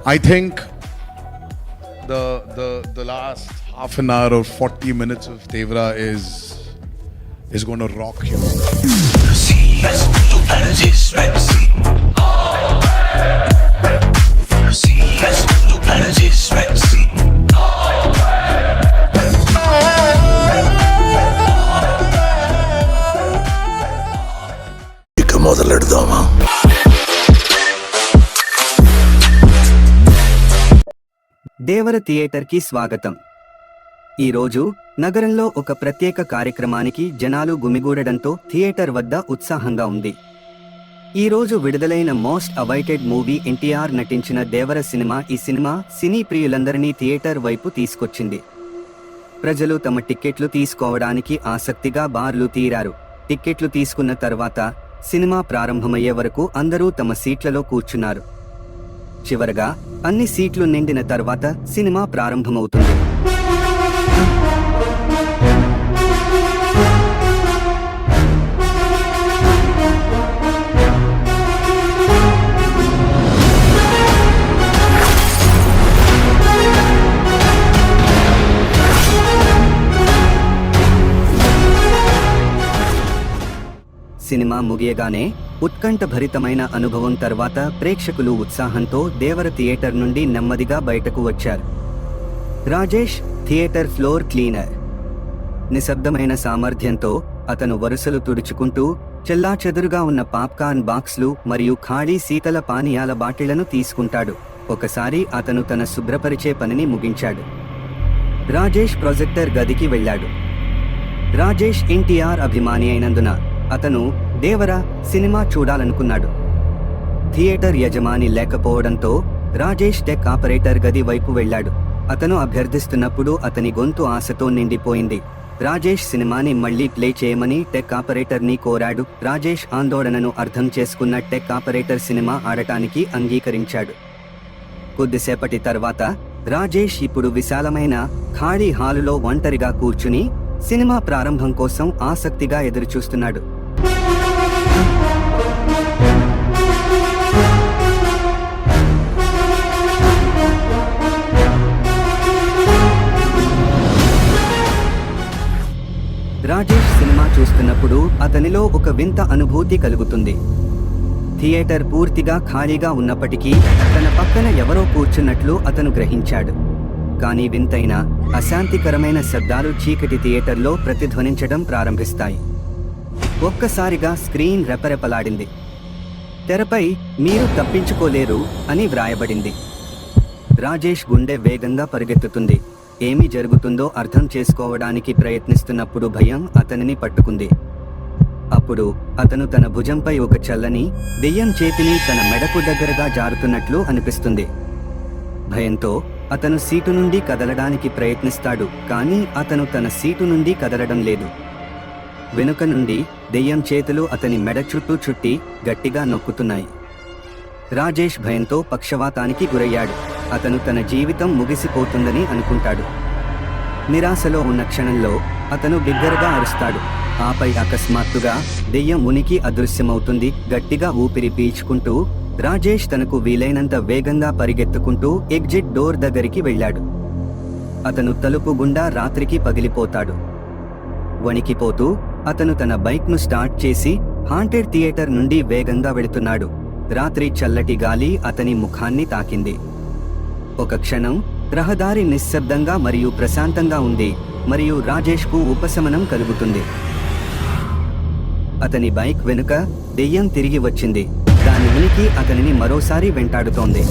I think the last half an hour or 40 minutes of Devara is going to rock you. ఇక మొదలెడదామా? దేవర థియేటర్కి స్వాగతం. ఈరోజు నగరంలో ఒక ప్రత్యేక కార్యక్రమానికి జనాలు గుమిగూడడంతో థియేటర్ వద్ద ఉత్సాహంగా ఉంది. ఈరోజు విడుదలైన మోస్ట్ అవైటెడ్ మూవీ ఎన్టీఆర్ నటించిన దేవర సినిమా. ఈ సినిమా సినీ ప్రియులందరినీ థియేటర్ వైపు తీసుకొచ్చింది. ప్రజలు తమ టిక్కెట్లు తీసుకోవడానికి ఆసక్తిగా బార్లు తీరారు. టిక్కెట్లు తీసుకున్న తర్వాత సినిమా ప్రారంభమయ్యే వరకు అందరూ తమ సీట్లలో కూర్చున్నారు. చివరగా అన్ని సీట్లు నిండిన తర్వాత సినిమా ప్రారంభమవుతుంది. సినిమా ముగియగానే ఉత్కంఠభరితమైన అనుభవం తర్వాత ప్రేక్షకులు ఉత్సాహంతో దేవర థియేటర్ నుండి నెమ్మదిగా బయటకు వచ్చారు. Rajesh theatre floor cleaner. నిశ్శబ్దమైన సామర్థ్యంతో అతను వరుసలు తుడుచుకుంటూ చెల్లాచెదురుగా ఉన్న పాప్కార్న్ బాక్స్లు మరియు ఖాళీ శీతల పానీయాల బాటిళ్లను తీసుకుంటాడు. ఒకసారి అతను తన శుభ్రపరిచే పనిని ముగించాడు. రాజేష్ ప్రొజెక్టర్ గదికి వెళ్ళాడు. రాజేష్ ఎన్టీఆర్ అభిమాని అయినందున అతను దేవర సినిమా చూడాలనుకున్నాడు. థియేటర్ యజమాని లేకపోవడంతో రాజేష్ టెక్ ఆపరేటర్ గది వైపు వెళ్ళాడు. అతను అభ్యర్థిస్తున్నప్పుడు అతని గొంతు ఆశతో నిండిపోయింది. రాజేష్ సినిమాని మళ్లీ ప్లే చేయమని టెక్ ఆపరేటర్ని కోరాడు. రాజేష్ ఆందోళనను అర్థం చేసుకున్న టెక్ ఆపరేటర్ సినిమా ఆడటానికి అంగీకరించాడు. కొద్దిసేపటి తర్వాత రాజేష్ ఇప్పుడు విశాలమైన ఖాళీ హాలులో ఒంటరిగా కూర్చుని సినిమా ప్రారంభం కోసం ఆసక్తిగా ఎదురుచూస్తున్నాడు. రాజేష్ సినిమా చూస్తున్నప్పుడు అతనిలో ఒక వింత అనుభూతి కలుగుతుంది. థియేటర్ పూర్తిగా ఖాళీగా ఉన్నప్పటికీ తన పక్కన ఎవరో కూర్చున్నట్లు అతను గ్రహించాడు. కానీ వింతైన అశాంతికరమైన శబ్దాలు చీకటి థియేటర్లో ప్రతిధ్వనించడం ప్రారంభిస్తాయి. ఒక్కసారిగా స్క్రీన్ రెపరెపలాడింది. తెరపై "మీరు తప్పించుకోలేరు" అని వ్రాయబడింది. రాజేష్ గుండె వేగంగా పరిగెత్తుతుంది. ఏమి జరుగుతుందో అర్థం చేసుకోవడానికి ప్రయత్నిస్తున్నప్పుడు భయం అతనిని పట్టుకుంది. అప్పుడు అతను తన భుజంపై ఒక చల్లని దెయ్యం చేతిని తన మెడకు దగ్గరగా జారుతున్నట్లు అనిపిస్తుంది. భయంతో అతను సీటు నుండి కదలడానికి ప్రయత్నిస్తాడు. కానీ అతను తన సీటు నుండి కదలడం లేదు. వెనుక నుండి దెయ్యం చేతులు అతని మెడ చుట్టూ చుట్టి గట్టిగా నొక్కుతున్నాయి. రాజేష్ భయంతో పక్షవాతానికి గురయ్యాడు. అతను తన జీవితం ముగిసిపోతుందని అనుకుంటాడు. నిరాశలో ఉన్న క్షణంలో అతను బిగ్గరగా అరుస్తాడు. ఆపై అకస్మాత్తుగా దెయ్యం ఉనికి అదృశ్యమవుతుంది. గట్టిగా ఊపిరి పీల్చుకుంటూ రాజేష్ తనకు వీలైనంత వేగంగా పరిగెత్తుకుంటూ ఎగ్జిట్ డోర్ దగ్గరికి వెళ్ళాడు. అతను తలుపు గుండా రాత్రికి పగిలిపోతాడు. వణికిపోతూ అతను తన బైక్ను స్టార్ట్ చేసి హాంటెడ్ థియేటర్ నుండి వేగంగా వెళుతున్నాడు. రాత్రి చల్లటి గాలి అతని ముఖాన్ని తాకింది. ఒక క్షణం రహదారి నిశ్శబ్దంగా మరియు ప్రశాంతంగా ఉంది మరియు రాజేష్కు ఉపశమనం కలుగుతుంది. అతని బైక్ వెనుక దెయ్యం తిరిగి వచ్చింది. దాని ఉనికి అతనిని మరోసారి వెంటాడుతోంది.